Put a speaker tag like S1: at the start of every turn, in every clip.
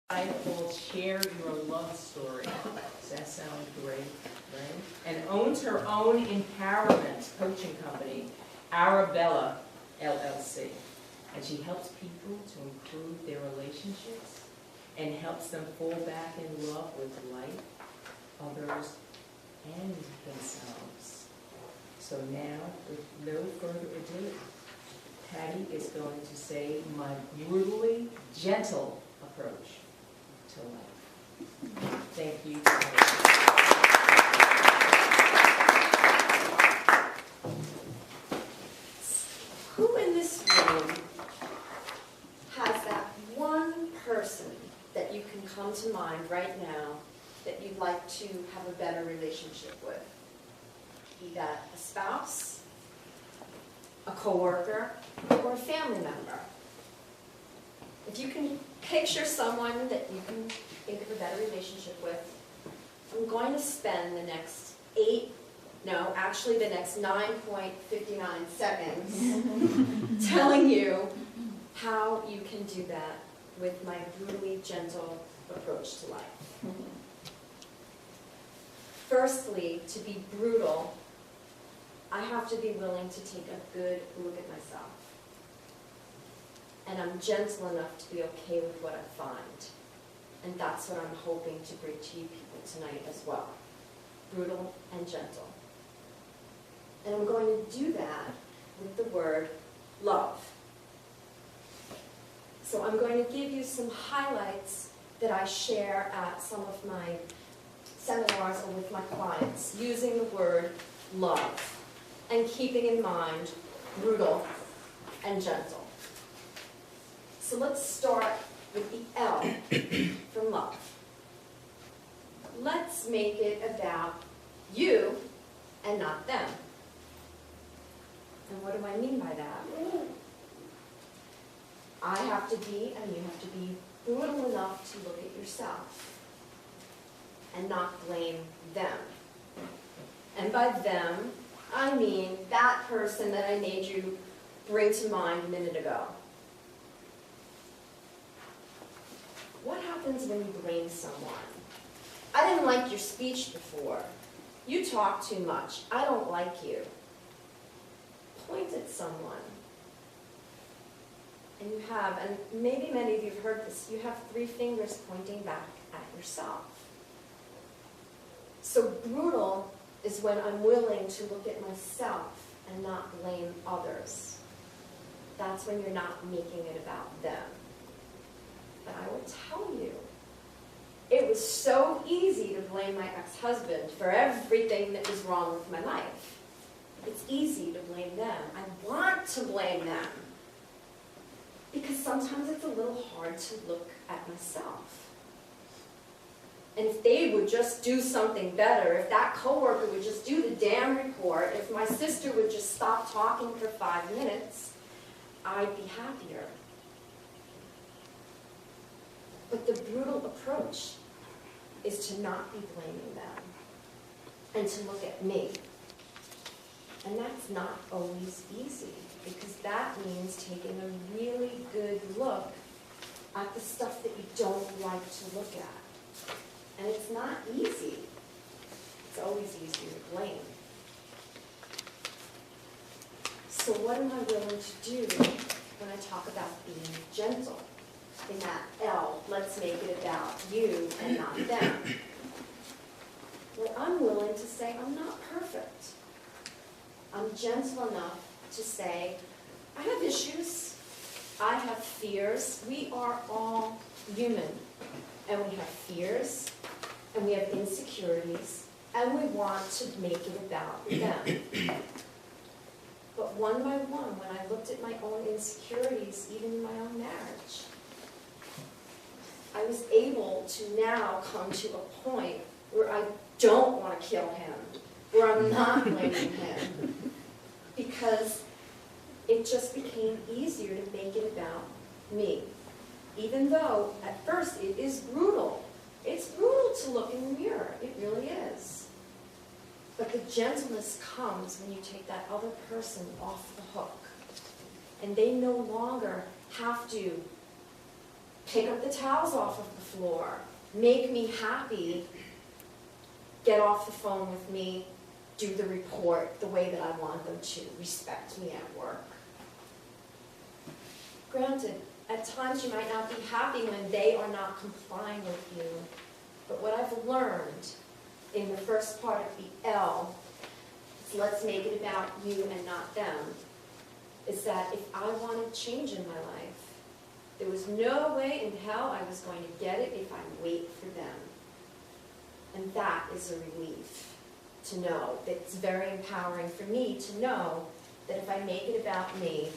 S1: called Share Your Love Story. Does that sound great, right? And owns her own empowerment coaching company, Arabella LLC. And she helps people to improve their relationships and helps them fall back in love with life, others, and themselves. So now, with no further ado, Patty is going to say my brutally gentle approach to life. Thank you.
S2: Who in this room has that one person that you can come to mind right now that you'd like to have a better relationship with? Be that a spouse, a coworker, or a family member. If you can picture someone that you can think of a better relationship with, I'm going to spend the next the next 9.59 seconds telling you how you can do that with my brutally gentle approach to life. Firstly, to be brutal, I have to be willing to take a good look at myself. And I'm gentle enough to be okay with what I find. And that's what I'm hoping to bring to you people tonight as well. Brutal and gentle. And I'm going to do that with the word love. So I'm going to give you some highlights that I share at some of my seminars or with my clients using the word love and keeping in mind brutal and gentle. So let's start with the L from love. Let's make it about you and not them. And what do I mean by that? I have to be, and you have to be, brutal enough to look at yourself and not blame them. And by them, I mean that person that I made you bring to mind a minute ago. What happens when you blame someone? I didn't like your speech before. You talk too much. I don't like you. Point at someone. And you have, and maybe many of you have heard this, you have 3 fingers pointing back at yourself. So brutal is when I'm willing to look at myself and not blame others. That's when you're not making it about them. But I will tell you, it was so easy to blame my ex-husband for everything that was wrong with my life. It's easy to blame them. I want to blame them. Because sometimes it's a little hard to look at myself. And if they would just do something better, if that coworker would just do the damn report, if my sister would just stop talking for 5 minutes, I'd be happier. But the brutal approach is to not be blaming them and to look at me. And that's not always easy, because that means taking a really good look at the stuff that you don't like to look at. And it's not easy. It's always easier to blame. So what am I willing to do when I talk about being gentle? In that L, let's make it about you and not them. Well, I'm willing to say I'm not perfect. I'm gentle enough to say, I have issues, I have fears. We are all human, and we have fears, and we have insecurities, and we want to make it about them. But one by one, when I looked at my own insecurities, even in my own marriage, I was able to now come to a point where I don't want to kill him, where I'm not blaming him, because it just became easier to make it about me. Even though, at first, it is brutal. It's brutal to look in the mirror. It really is. But the gentleness comes when you take that other person off the hook. And they no longer have to pick up the towels off of the floor, make me happy, get off the phone with me, do the report the way that I want them to, respect me at work. Granted, at times you might not be happy when they are not complying with you, but what I've learned in the first part of the L, is let's make it about you and not them, is that if I wanted change in my life, there was no way in hell I was going to get it if I wait for them. And that is a relief to know. It's very empowering for me to know that if I make it about me,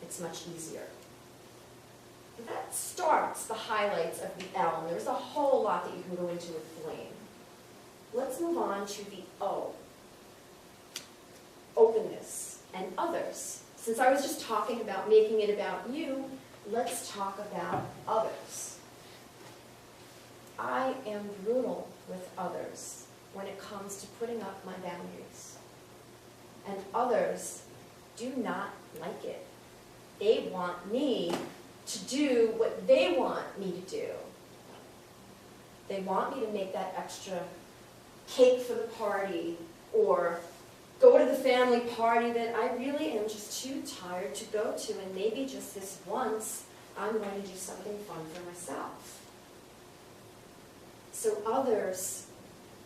S2: it's much easier. And that starts the highlights of the L, and there's a whole lot that you can go into with flame. Let's move on to the O. Openness and others. Since I was just talking about making it about you, let's talk about others. I am brutal with others when it comes to putting up my boundaries. And others do not like it. They want me to do what they want me to do. They want me to make that extra cake for the party, or go to the family party that I really am just too tired to go to, and maybe just this once I'm going to do something fun for myself. So others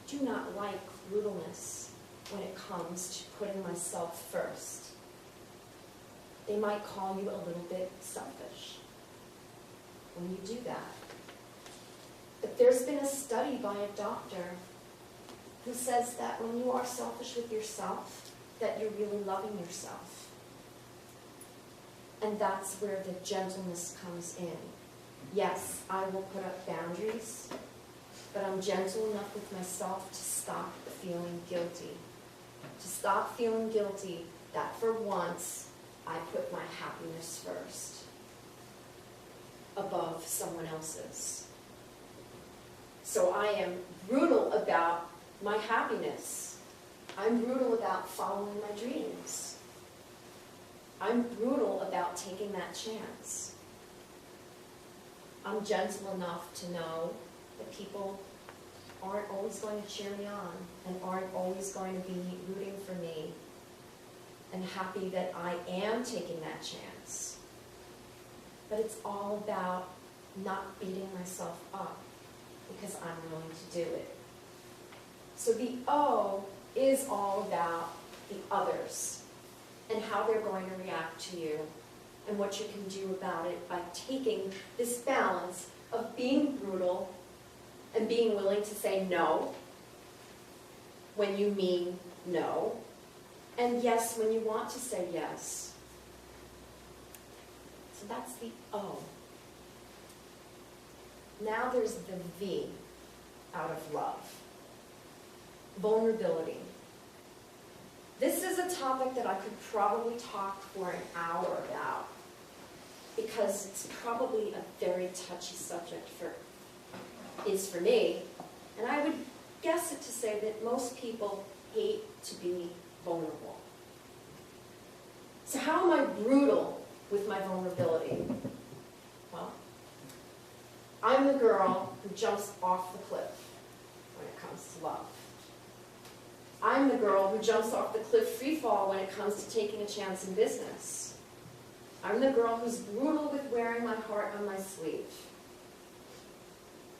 S2: do not like brutalness when it comes to putting myself first. They might call you a little bit selfish when you do that. But there's been a study by a doctor who says that when you are selfish with yourself, that you're really loving yourself. And that's where the gentleness comes in. Yes, I will put up boundaries, but I'm gentle enough with myself to stop feeling guilty. To stop feeling guilty that for once I put my happiness first above someone else's. So I am brutal about my happiness. I'm brutal about following my dreams. I'm brutal about taking that chance. I'm gentle enough to know that people aren't always going to cheer me on and aren't always going to be rooting for me, and happy that I am taking that chance. But it's all about not beating myself up because I'm willing to do it. So the O is all about the others and how they're going to react to you and what you can do about it by taking this balance of being brutal and being willing to say no when you mean no, and yes when you want to say yes. So that's the O. Now there's the V out of love. Vulnerability. This is a topic that I could probably talk for an hour about because it's probably a very touchy subject for me, and I would guess it to say that most people hate to be vulnerable. So how am I brutal with my vulnerability? Well, I'm the girl who jumps off the cliff when it comes to love. I'm the girl who jumps off the cliff free fall when it comes to taking a chance in business. I'm the girl who's brutal with wearing my heart on my sleeve.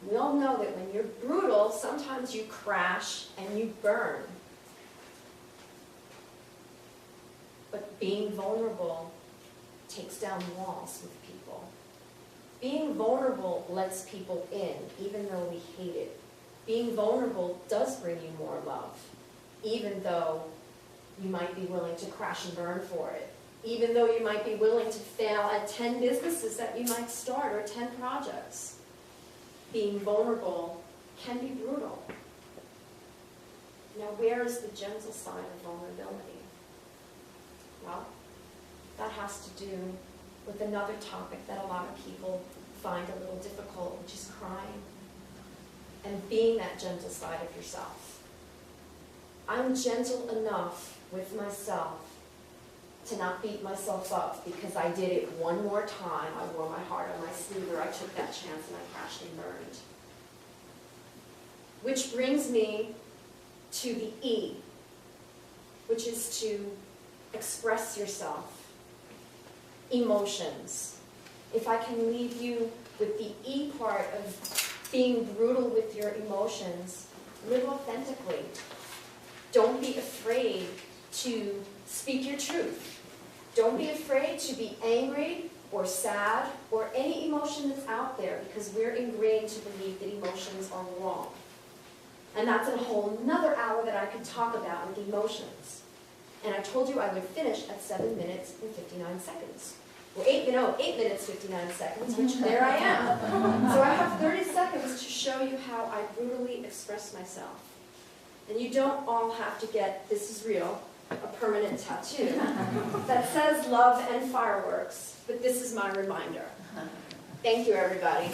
S2: We all know that when you're brutal, sometimes you crash and you burn. But being vulnerable takes down walls with people. Being vulnerable lets people in, even though we hate it. Being vulnerable does bring you more love, even though you might be willing to crash and burn for it. Even though you might be willing to fail at 10 businesses that you might start or 10 projects. Being vulnerable can be brutal. Now, where is the gentle side of vulnerability? Well, that has to do with another topic that a lot of people find a little difficult, which is crying and being that gentle side of yourself. I'm gentle enough with myself to not beat myself up because I did it one more time. I wore my heart on my sleeve, or I took that chance and I crashed and burned. Which brings me to the E, which is to express yourself. Emotions. If I can leave you with the E part of being brutal with your emotions, live authentically. Don't be afraid to speak your truth. Don't be afraid to be angry or sad or any emotion that's out there, because we're ingrained to believe that emotions are wrong. And that's a whole nother hour that I could talk about with emotions. And I told you I would finish at 7 minutes and 59 seconds. Well, 8 minutes, 59 seconds, which there I am. So I have 30 seconds to show you how I brutally express myself. And you don't all have to get, this is real, a permanent tattoo that says love and fireworks, but this is my reminder. Thank you, everybody.